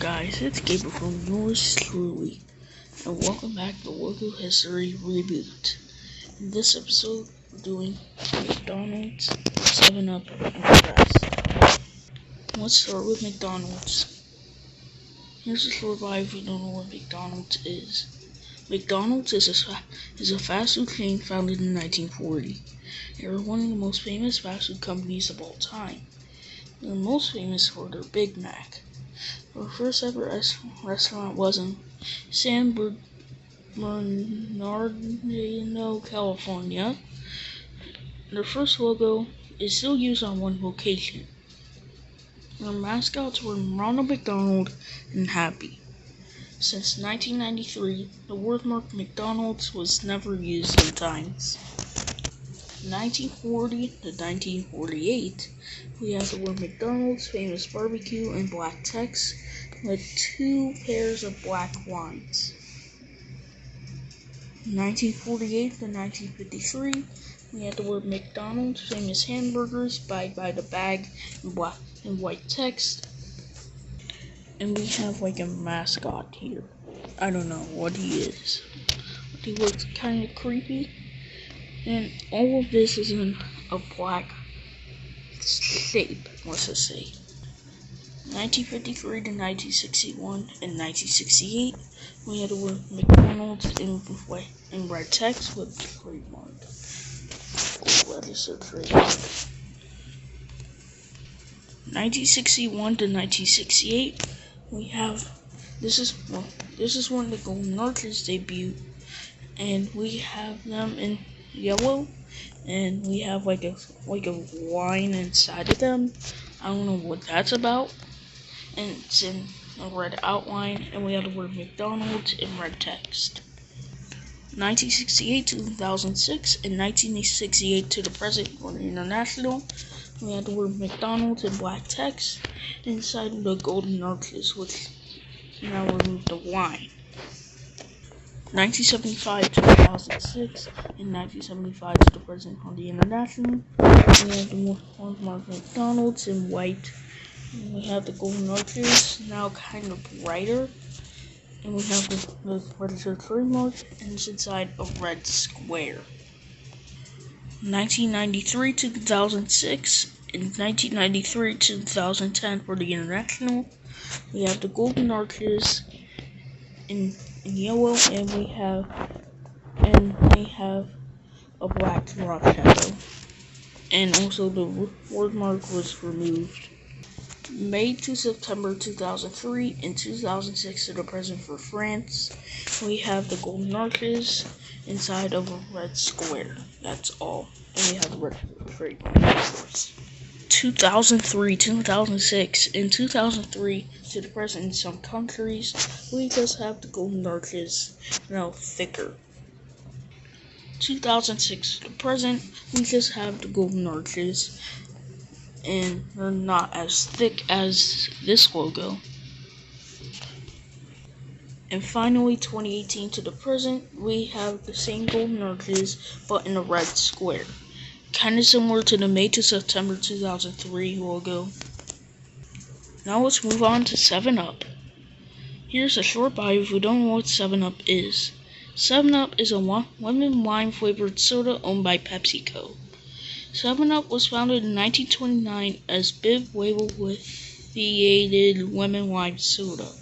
Guys, it's Gabriel from yours truly, and welcome back to Local History Reboot. In this episode, we're doing McDonald's, 7-Up, and Crest. Let's start with McDonald's. Here's a short bio if you don't know what McDonald's is. McDonald's is a fast food chain founded in 1940. They are one of the most famous fast food companies of all time. They're most famous for their Big Mac. Our first ever restaurant was in San Bernardino, California. Their first logo is still used on one location. Their mascots were Ronald McDonald and Happy. Since 1993, the wordmark McDonald's was never used in times. 1940 to 1948, we have the word McDonald's, famous barbecue, and black text with 2 pairs of black lines. 1948 to 1953, we have the word McDonald's, famous hamburgers, by the bag, in black and white text. And we have like a mascot here. I don't know what he is, but he looks kind of creepy. And all of this is in a black shape, let's just say. 1953 to 1961 and 1968, we had the word McDonald's in red text with trademark. Registered trademark. 1961 to 1968, we have this is when the Golden Arches debut, and we have them in yellow, and we have like a line inside of them. I don't know what that's about, and it's in a red outline, and we have the word McDonald's in red text. 1968 to 2006 and 1968 to the present for the international, we have the word McDonald's in black text inside of the Golden Arches, which now remove the line. 1975 to 2006 and 1975 to the present on the international, we have the wordmark McDonald's in white. And we have the Golden Arches now kind of brighter, and we have the registered trademark, and it's inside a red square. 1993 to 2006 and 1993 to 2010 for the international, we have the Golden Arches in yellow, and we have a black drop shadow, and also the wordmark was removed. May to September 2003 and 2006 to the present for France, we have the Golden Arches inside of a red square. That's all, and we have the red trademark, of course. 2003, 2006, and 2003 to the present in some countries, we just have the Golden Arches now thicker. 2006 to the present, we just have the Golden Arches, and they're not as thick as this logo. And finally, 2018 to the present, we have the same Golden Arches, but in a red square. Kinda similar to the May to September 2003 logo. Now let's move on to 7-Up. Here's a short bio if you don't know what 7-Up is. 7-Up is a lemon lime flavored soda owned by PepsiCo. 7-Up was founded in 1929 as Bibb Wavell-Lithiated Lemon Lime Soda.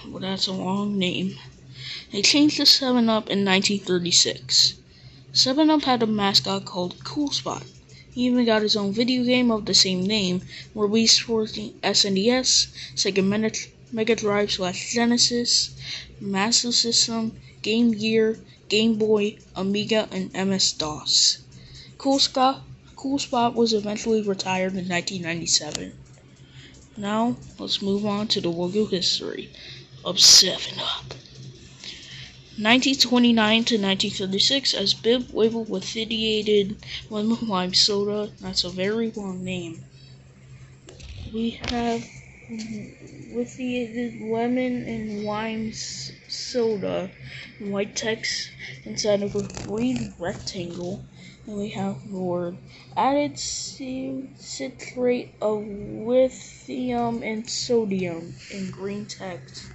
Well, that's a long name. They changed to 7-Up in 1936. 7-Up had a mascot called Cool Spot. He even got his own video game of the same name, released for the SNES, Sega Mega Drive / Genesis, Master System, Game Gear, Game Boy, Amiga, and MS-DOS. Cool Spot was eventually retired in 1997. Now, let's move on to the logo history of 7-Up. 1929 to 1936 as Bibb Wavell-Lithiated Lemon Lime Soda. That's a very long name. We have lithiated lemon and lime soda in white text inside of a green rectangle, and we have the word added citrate of lithium and sodium in green text.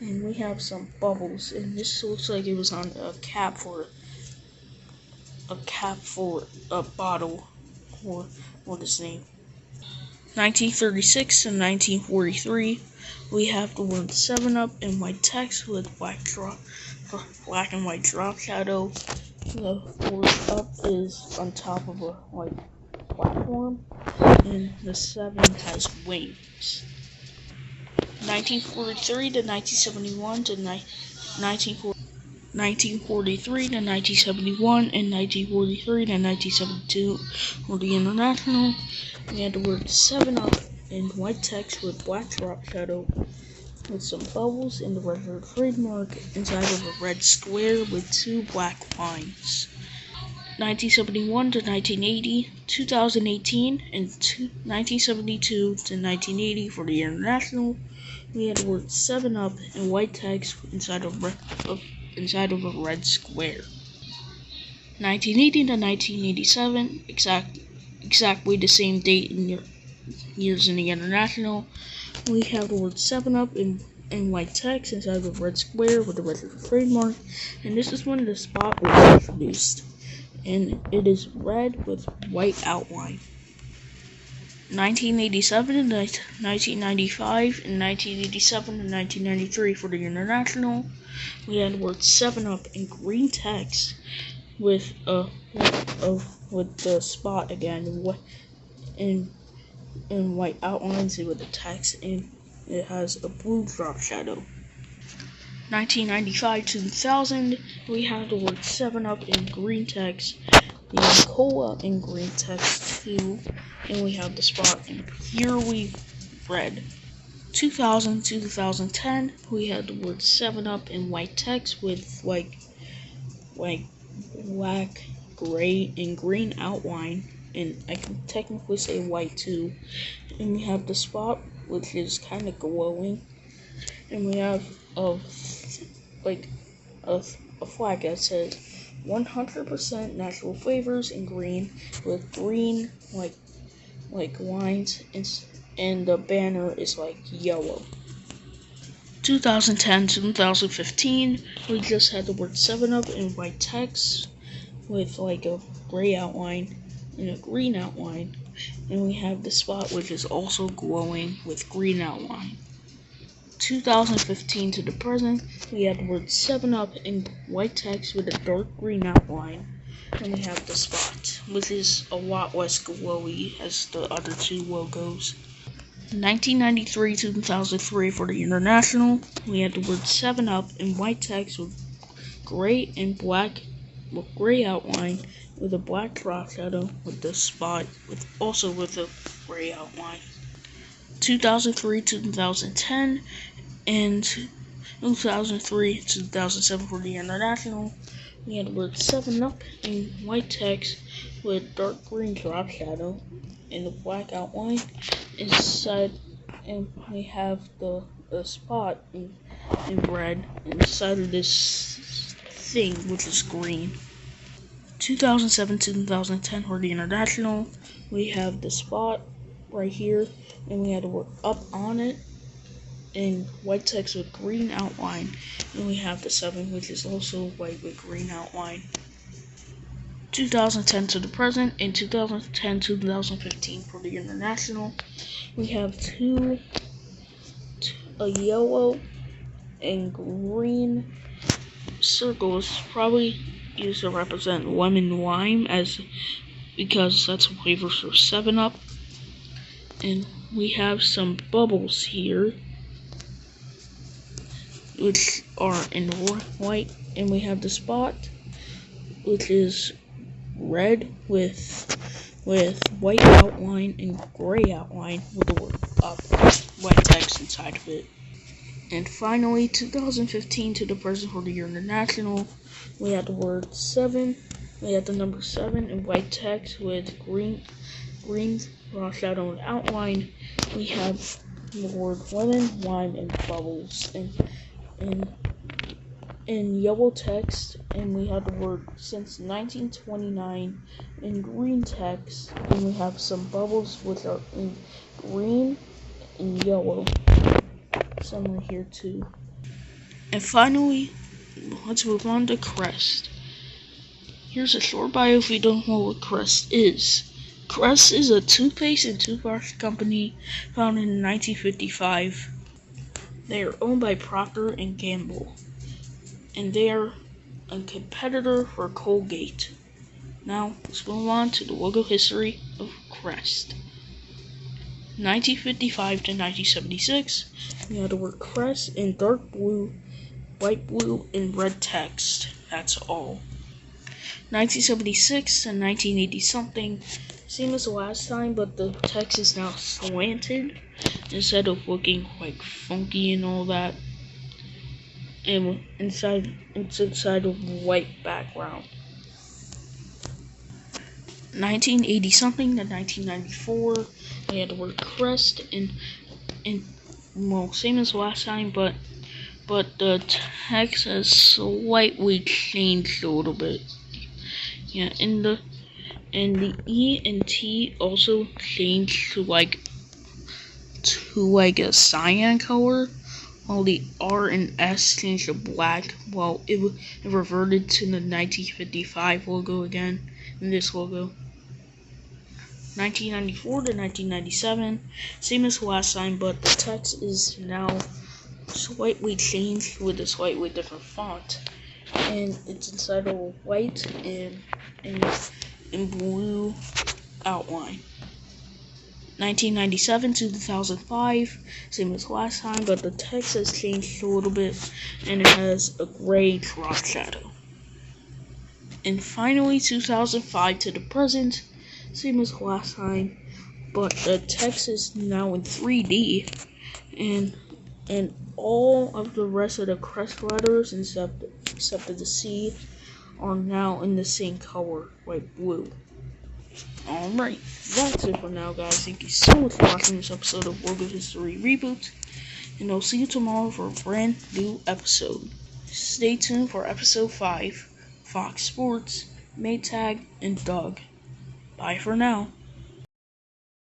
And we have some bubbles, and this looks like it was on a cap for a bottle, or what is the name? 1936 and 1943. We have the word 7-Up in white text with black and white drop shadow. The word up is on top of a white platform, and the 7 has wings. 1943 to 1971 to 1943 to 1971 and 1943 to 1972 for the international. We had the word 7-Up in white text with black drop shadow with some bubbles in the record trademark inside of a red square with 2 black lines. 1971 to 1980, 2018, and 1972 to 1980 for the international. We had the word 7-Up in white text inside of a red square. 1980 to 1987, exactly the same date in years in the international. We have the word 7-Up in white text inside of a red square with the registered trademark, and this is when the spot was introduced, and it is red with white outline. 1987 and 1995 and 1987 and 1993 for the international. We had the word 7-Up in green text with the spot again in white outlines with the text, and it has a blue drop shadow. 1995 to 2000, we have the word 7-Up in green text, the cola in green text too, and we have the spot in purely red. 2000 to 2010, we had the word 7-Up in white text with like black, gray, and green outline, and I can technically say white too. And we have the spot, which is kind of glowing, and we have a flag that says 100% natural flavors in green with green like lines, and the banner is like yellow. 2010 to 2015, we just had the word 7-Up in white text with like a gray outline and a green outline, and we have the spot which is also glowing with green outline. 2015 to the present, we had the word 7-Up in white text with a dark green outline, and we have the spot, which is a lot less glowy as the other 2 logos. 1993 to 2003 for the international, we had the word 7-Up in white text with gray and black with gray outline with a black drop shadow with the spot also with a gray outline. 2003 to 2010 and 2003 to 2007 for the international, we had the word 7-Up in white text with dark green drop shadow and a black outline inside, and we have the spot in red inside of this thing which is green. 2007 to 2010 for the international, we have the spot right here, and we had the word up on it in white text with green outline, and we have the 7, which is also white with green outline. 2010 to the present, and 2010 to 2015 for the international, we have a yellow and green circles, probably used to represent lemon lime, because that's a flavor for 7-Up. And we have some bubbles here, which are in white, and we have the spot, which is red with white outline and gray outline with the word up, white text inside of it. And finally, 2015 to the present for the year international, we had the word 7, we had the number 7 in white text with green raw shadow and outline. We have the word lemon, lime, and bubbles, and in yellow text, and we have the word since 1929 in green text, and we have some bubbles with our in green and yellow. Some right here too. And finally, let's move on to Crest. Here's a short bio if you don't know what Crest is. Crest is a toothpaste and toothbrush company founded in 1955. They are owned by Procter & Gamble, and they are a competitor for Colgate. Now, let's move on to the logo history of Crest. 1955 to 1976, we had the word Crest in dark blue, light blue, and red text. That's all. 1976 to 1980 something, same as the last time, but the text is now slanted instead of looking like funky and all that. And it's inside of white background. 1980 something to 1994, we had the word Crest and well, same as last time, but the text has slightly changed a little bit. Yeah, and the E and T also changed to like a cyan color, while the R and S changed to black. Well, it reverted to the 1955 logo again in this logo. 1994 to 1997, same as last time, but the text is now slightly changed with a slightly different font, and it's inside of white and blue outline. 1997 to 2005, same as last time, but the text has changed a little bit, and it has a gray drop shadow. And finally, 2005 to the present, same as last time, but the text is now in 3D, and all of the rest of the Crest letters, except for the C, are now in the same color, like blue. Alright, that's it for now, guys. Thank you so much for watching this episode of Logo History Reboot, and I'll see you tomorrow for a brand new episode. Stay tuned for episode 5, Fox Sports, Maytag, and Doug. Bye for now.